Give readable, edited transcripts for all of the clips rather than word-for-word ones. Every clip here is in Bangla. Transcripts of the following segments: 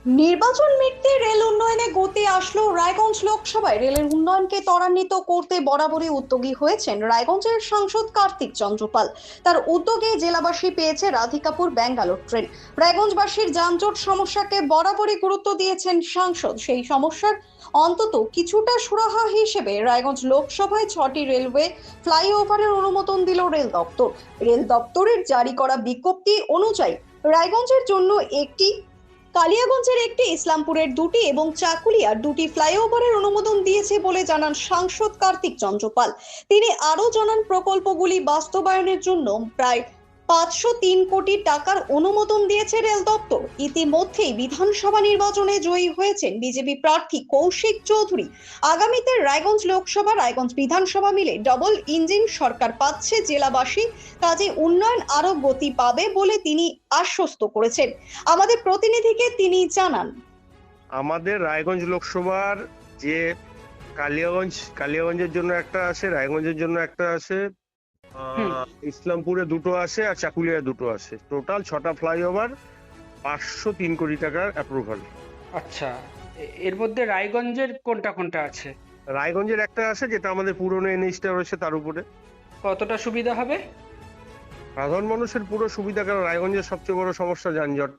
নির্বাচন মিটতে রেল উন্নয়নে গতি আসলো রায়গঞ্জ লোকসভায়। রেলের উন্নয়নকে ত্বরান্বিত করতে বরাবরই উদ্যোগী হয়েছেন রায়গঞ্জের সাংসদ কার্তিক চন্দ্রপাল। তার উদ্যোগে জেলাবাসী পেয়েছে রাধিকাপুর ব্যাঙ্গালোর ট্রেন। রায়গঞ্জবাসীর যানজট সমস্যাকে বরাবরই গুরুত্ব দিয়েছেন সাংসদ। সেই সমস্যার অন্তত কিছুটা সুরাহা হিসেবে রায়গঞ্জ লোকসভায় 6টি রেলওয়ে ফ্লাইওভারের অনুমোদন দিল রেল দপ্তর। রেল দপ্তরের জারি করা বিজ্ঞপ্তি অনুযায়ী রায়গঞ্জের জন্য একটি, কালিয়াগঞ্জের একটি, ইসলামপুরের 2টি এবং চাকুলিয়ার 2টি ফ্লাইওভারের অনুমোদন দিয়েছে বলে জানান সাংসদ কার্তিক চন্দ্রপাল। তিনি আরও জানান, প্রকল্পগুলি বাস্তবায়নের জন্য প্রায় 503 কোটি টাকার অনুমোদন দিয়েছে রেল দপ্তর। ইতিমধ্যেই বিধানসভা নির্বাচনে জয়ী হয়েছেন বিজেপি প্রার্থী কৌশিক চৌধুরী। আগামীতে রায়গঞ্জ লোকসভা, রায়গঞ্জ বিধানসভা মিলে ডবল ইঞ্জিন সরকার পাচ্ছে জেলাবাসী, কাজে উন্নয়ন আরো গতি পাবে বলে তিনি আশ্বস্ত করেছেন। আমাদের প্রতিনিধিকে তিনি জানান, আমাদের রায়গঞ্জ লোকসভার যে কালিয়াগঞ্জের জন্য একটা আছে, রায়গঞ্জের জন্য একটা আছে, ইসলামপুরে 2টো আছে আর চাকুলিয়ায় 2টো আছে। টোটাল 6টা ফ্লাইওভার, 503 কোটি টাকার অ্যাপ্রুভাল। আচ্ছা, এর মধ্যে রায়গঞ্জের কোনটা কোনটা আছে? রায়গঞ্জের একটা আছে যেটা আমাদের পুরনো এনএইচটা রয়েছে, তার উপরে। কতটা সুবিধা হবে? সাধারণ মানুষের পুরো সুবিধা, কারণ রায়গঞ্জের সবচেয়ে বড় সমস্যা যানজট।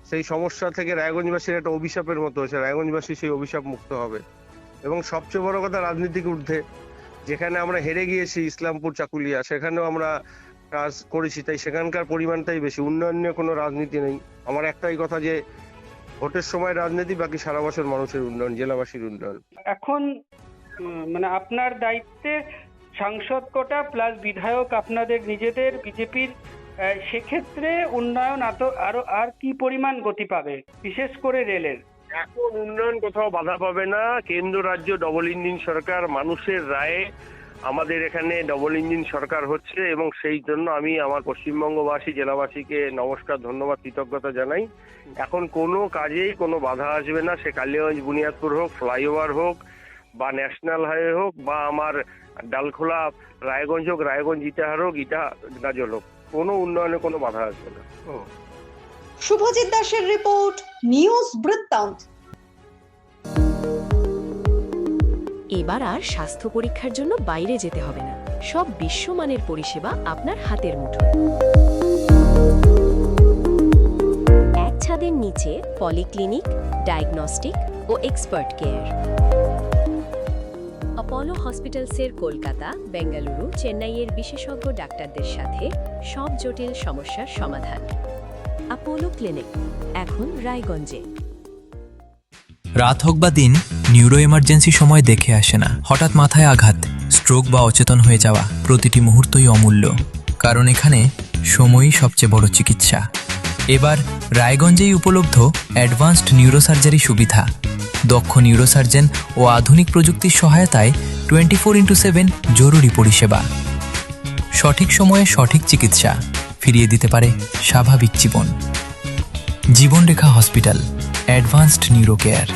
সেই সমস্যা থেকে রায়গঞ্জবাসীর একটা অভিশাপের মতো হয়েছে, রায়গঞ্জবাসী সেই অভিশাপ মুক্ত হবে। এবং সবচেয়ে বড় কথা, রাজনীতিক ঊর্ধ্বে, যেখানে আমরা হেরে গিয়েছি ইসলামপুর চাকুলিয়া, সেখানেও আমরা কাজ করেছি, তাই সেখানকার পরিমাণটাই বেশি। উন্নয়ন নিয়ে কোনো রাজনীতি নেই। আমার একটাই কথা যে ভোটের সময় রাজনীতি, বাকি সারা বছর মানুষের উন্নয়ন, জেলাবাসীর উন্নয়ন। এখন মানে আপনার দায়িত্বে সাংসদ কোটা প্লাস বিধায়ক আপনাদের নিজেদের বিজেপির, সেক্ষেত্রে উন্নয়ন আরো আর কি পরিমাণ গতি পাবে, বিশেষ করে রেলের? এখন উন্নয়ন কোথাও বাধা পাবে না। কেন্দ্র রাজ্য ডবল ইঞ্জিন সরকার, মানুষের রায়ে আমাদের এখানে ডবল ইঞ্জিন সরকার হচ্ছে, এবং সেই জন্য আমি আমার পশ্চিমবঙ্গবাসী, জেলাবাসীকে নমস্কার, ধন্যবাদ, কৃতজ্ঞতা জানাই। এখন কোনো কাজেই কোনো বাধা আসবে না, সে কালিয়াগঞ্জ বুনিয়াদপুর হোক, ফ্লাইওভার হোক, বা ন্যাশনাল হাইওয়ে হোক, বা আমার ডালখোলা রায়গঞ্জ হোক, রায়গঞ্জ ইটাহার হোক, গাজল হোক, কোনো উন্নয়নে কোনো বাধা আসবে না। শুভজিৎ দাসের রিপোর্ট, নিউজ বৃত্তান্ত। এবার আর স্বাস্থ্য পরীক্ষার জন্য বাইরে যেতে হবে না, সব বিশ্বমানের পরিষেবা আপনার হাতের মুঠোয়। এক ছাদের নিচে পলিক্লিনিক, ডায়াগনস্টিক ও এক্সপার্ট কেয়ার। অপোলো হসপিটালসের কলকাতা, বেঙ্গালুরু, চেন্নাইয়ের বিশেষজ্ঞ ডাক্তারদের সাথে সব জটিল সমস্যার সমাধান। অপোলো ক্লিনিক এখন রায়গঞ্জে। রাত হোক বা দিন, নিউরো এমার্জেন্সি সময় দেখে আসে না। হঠাৎ মাথায় আঘাত, স্ট্রোক বা অচেতন হয়ে যাওয়া, প্রতিটি মুহূর্তই অমূল্য, কারণ এখানে সময়ই সবচেয়ে বড় চিকিৎসা। এবার রায়গঞ্জেই উপলব্ধ অ্যাডভান্সড নিউরোসার্জারি সুবিধা। দক্ষ নিউরোসার্জন ও আধুনিক প্রযুক্তির সহায়তায় 24x7 জরুরি পরিষেবা। সঠিক সময়ে সঠিক চিকিৎসা ফিরিয়ে দিতে পারে স্বাভাবিক জীবন। Jibanrekha hospital, advanced neuro care.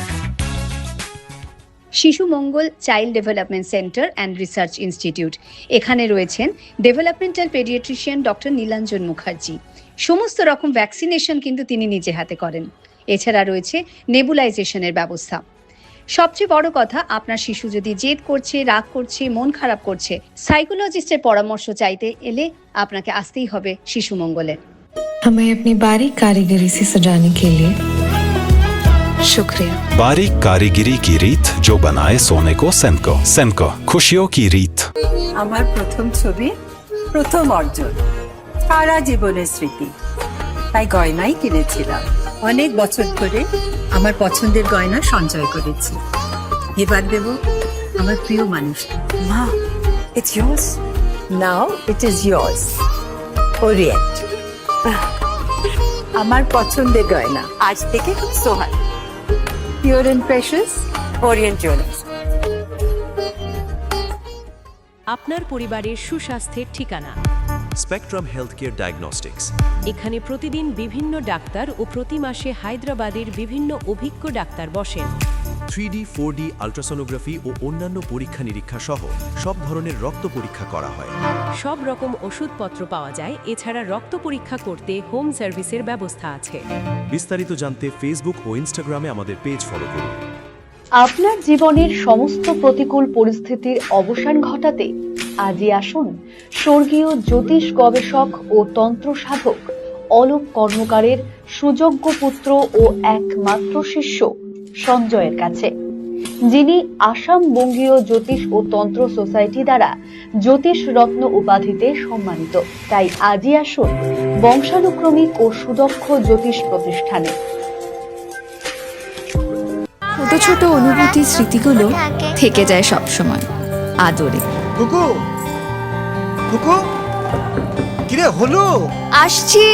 Shishu Mangal child development centre and research institute, এখানে রয়েছেন developmental paediatrician doctor Nilanjan Mukherjee. সমস্ত রকম ভ্যাকসিনেশন কিন্তু তিনি নিজে হাতে করেন। এছাড়া রয়েছে নেবুলাইজেশনের ব্যবস্থা। সবচেয়ে বড় কথা, আপনার শিশু যদি জেদ করছে, রাগ করছে, মন খারাপ করছে, সাইকোলজিস্টের পরামর্শ চাইতে এলে আপনাকে আসতেই হবে শিশু মঙ্গলে। हमें अपनी बारीक कारीगरी से सजाने के लिए शुक्रिया। बारीक कारीगरी की रीत जो बनाए सोने को सेमको। सेमको, खुशियों की रीत। আমার প্রথম ছবি, প্রথম অর্জন, সারা জীবনের স্মৃতি, তাই গয়নাই কিনেছিলাম। অনেক বছর ধরে আমার পছন্দের গয়না সঞ্চয় করেছি। এবার দেব আমার প্রিয় মানুষকে। মা, it's yours. Now it is yours. Orient, আমার পছন্দের গয়না আজ থেকে সোহাগ। Pure and precious, Orient jewellers. আপনার পরিবারের সুস্বাস্থ্যের ঠিকানা স্পেকট্রাম হেলথকেয়ার ডায়াগনস্টিক্স। এখানে প্রতিদিন বিভিন্ন ডাক্তার ও প্রতি মাসে হায়দ্রাবাদের বিভিন্ন অভিজ্ঞ ডাক্তার বসেন। 3D, 4D আল্ট্রাসোনোগ্রাফি ও অন্যান্য পরীক্ষা নিরীক্ষা সহ সব ধরনের রক্ত পরীক্ষা করা হয়। সব রকম ওষুধপত্র পাওয়া যায়। এছাড়া রক্ত পরীক্ষা করতে হোম সার্ভিসের ব্যবস্থা আছে। বিস্তারিত জানতে ফেসবুক ও ইনস্টাগ্রামে আমাদের পেজ ফলো করুন। আপনার জীবনের সমস্ত প্রতিকূল পরিস্থিতির অবসান ঘটাতে আজই আসুন স্বর্গীয় জ্যোতিষ গবেষক ও তন্ত্র সাধক অলোক কর্মকারের সুযোগ্য পুত্র ও একমাত্র শিষ্য সঞ্জয়ের কাছে, যিনি আসাম বঙ্গীয় জ্যোতিষ ও তন্ত্র সোসাইটি দ্বারা জ্যোতিষ রত্ন উপাধিতে সম্মানিত। তাই আজই আসুন বংশানুক্রমিক ও সুদক্ষ জ্যোতিষ প্রতিষ্ঠানে। ছোট ছোট অনুভূতি স্মৃতিগুলো থেকে যায় সব সময় আদরে। কুকু কুকু কিরে হলো? আসছি।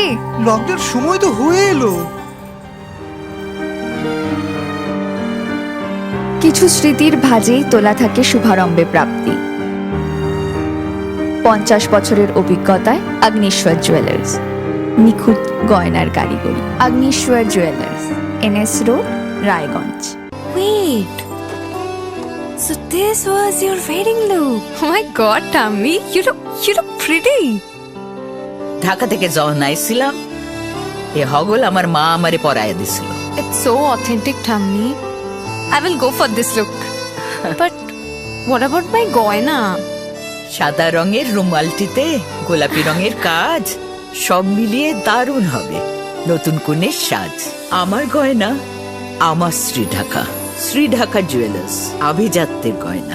লকডাউন সময় তো হয়ে এলো। কিছু স্মৃতির ভাজেই তোলা থাকে শুভারম্ভে প্রাপ্তি। 50 বছরের অভিজ্ঞতায় অগ্নিশ্বর জুয়েলার্স, নিখুঁত গয়নার কারিগরি। Agnishwar jewellers, NS road, Raiganj. Wait, so this was your wedding look? Oh my God, Tammy, you look pretty. Dhaka থেকে যখন আইছিলাম এ হগল আমার মা আমারে পরায় দিছিল। It's so authentic, Tammy. I will go for this look. But what about my goina? সাদা রঙের রুমালটিতে গোলাপি রঙের কাজ, সব মিলিয়ে দারুণ হবে নতুন কনের সাজ। আমার গয়না আমার শ্রী ঢাকা জুয়েলার্স, আভিজাত্যের গয়না।